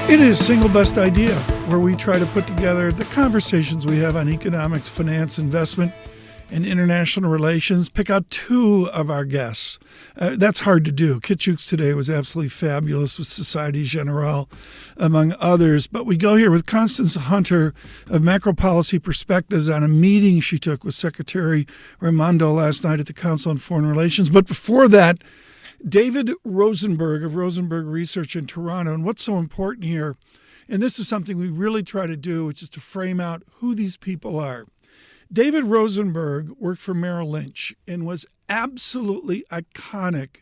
It is Single Best Idea, where we try to put together the conversations we have on economics, finance, investment, and international relations. Pick out two of our guests. That's hard to do. Kitchuk's today was absolutely fabulous with Societe Generale, among others. But we go here with Constance Hunter of Macro Policy Perspectives on a meeting she took with Secretary Raimondo last night at the Council on Foreign Relations. But before that, David Rosenberg of Rosenberg Research in Toronto. And what's so important here, and this is something we really try to do, which is to frame out who these people are. David Rosenberg worked for Merrill Lynch and was absolutely iconic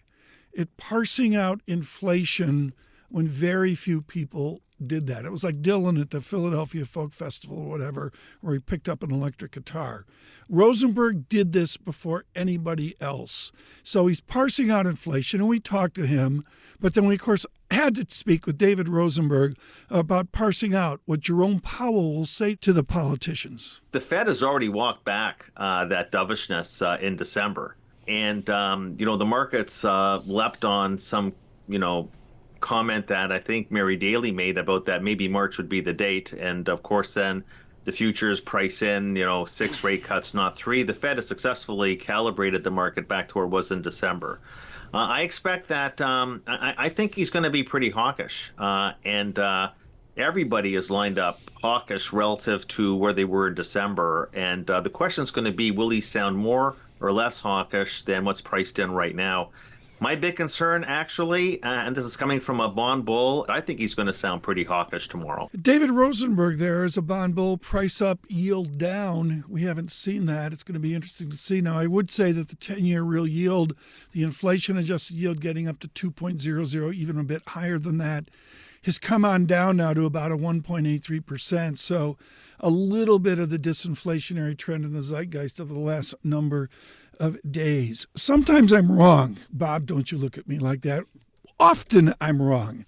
at parsing out inflation when very few people did that. It was like Dylan at the Philadelphia Folk Festival or whatever, where he picked up an electric guitar. Rosenberg did this before anybody else. So he's parsing out inflation, and we talked to him. But then we, of course, had to speak with David Rosenberg about parsing out what Jerome Powell will say to the politicians. The Fed has already walked back that dovishness in December. And, the markets leapt on some, comment that I think Mary Daly made about that maybe March would be the date. And of course, then the futures price in, 6 rate cuts, not 3. The Fed has successfully calibrated the market back to where it was in December. I expect that I think he's going to be pretty hawkish. And everybody is lined up hawkish relative to where they were in December. And the question is going to be, will he sound more or less hawkish than what's priced in right now? My big concern, actually, and this is coming from a bond bull, I think he's going to sound pretty hawkish tomorrow. David Rosenberg there is a bond bull, price up, yield down. We haven't seen that. It's going to be interesting to see. Now, I would say that the 10-year real yield, the inflation-adjusted yield getting up to 2.00, even a bit higher than that, has come on down now to about a 1.83%. So a little bit of the disinflationary trend in the zeitgeist of the last number of days. Sometimes I'm wrong. Bob, don't you look at me like that. Often I'm wrong.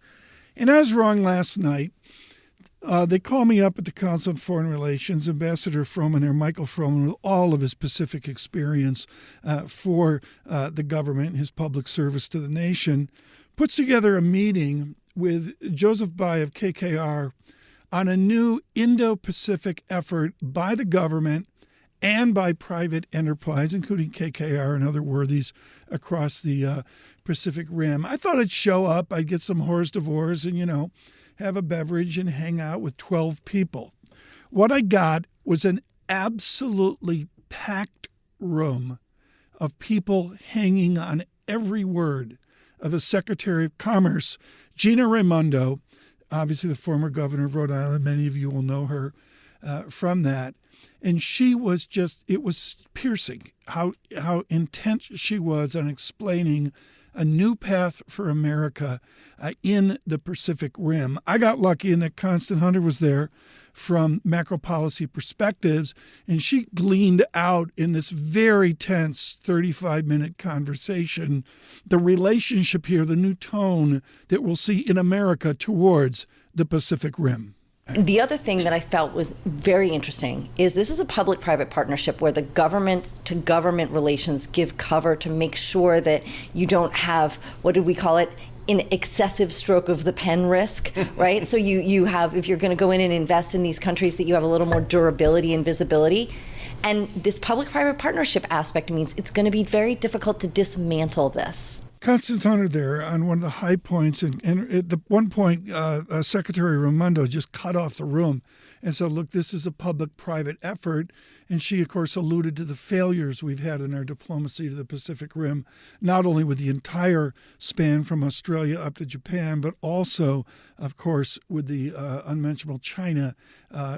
And I was wrong last night. They called me up at the Council on Foreign Relations, Ambassador Froman there, Michael Froman, with all of his Pacific experience for the government, his public service to the nation, puts together a meeting with Joseph Bai of KKR on a new Indo-Pacific effort by the government and by private enterprise, including KKR and other worthies across the Pacific Rim. I thought I'd show up, I'd get some hors d'oeuvres and, have a beverage and hang out with 12 people. What I got was an absolutely packed room of people hanging on every word of a Secretary of Commerce, Gina Raimondo, obviously the former governor of Rhode Island. Many of you will know her from that. And she was it was piercing how intent she was on explaining a new path for America in the Pacific Rim. I got lucky in that Constance Hunter was there from Macro Policy Perspectives, and she gleaned out in this very tense 35-minute conversation the relationship here, the new tone that we'll see in America towards the Pacific Rim. The other thing that I felt was very interesting is this is a public-private partnership where the government-to-government relations give cover to make sure that you don't have, what did we call it, an excessive stroke of the pen risk, right? So you have, if you're going to go in and invest in these countries, that you have a little more durability and visibility. And this public-private partnership aspect means it's going to be very difficult to dismantle this. Constance Hunter there on one of the high points, and at the one point, Secretary Raimondo just cut off the room and said, look, this is a public-private effort. And she, of course, alluded to the failures we've had in our diplomacy to the Pacific Rim, not only with the entire span from Australia up to Japan, but also, of course, with the unmentionable China,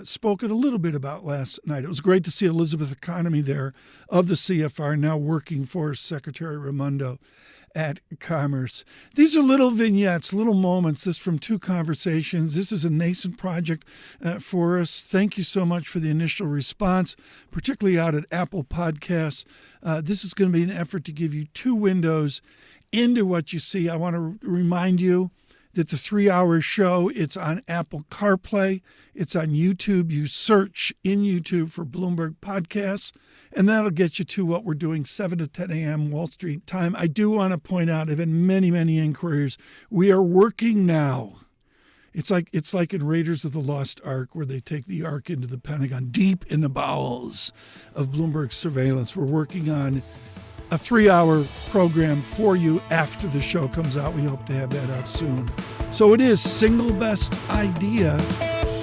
spoken a little bit about last night. It was great to see Elizabeth Economy there of the CFR now working for Secretary Raimondo at Commerce. These are little vignettes, little moments. This from two conversations. This is a nascent project for us. Thank you so much for the initial response, particularly out at Apple Podcasts. This is going to be an effort to give you two windows into what you see. I want to remind you that the 3-hour show, it's on Apple CarPlay. It's on YouTube. You search in YouTube for Bloomberg Podcasts, and that'll get you to what we're doing 7 to 10 a.m. Wall Street time. I do want to point out, I've had many, many inquiries. We are working now It's like in Raiders of the Lost Ark, where they take the Ark into the Pentagon, deep in the bowels of Bloomberg Surveillance. We're working on a 3-hour program for you after the show comes out. We hope to have that out soon. So it is Single Best Idea.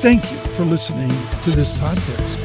Thank you for listening to this podcast.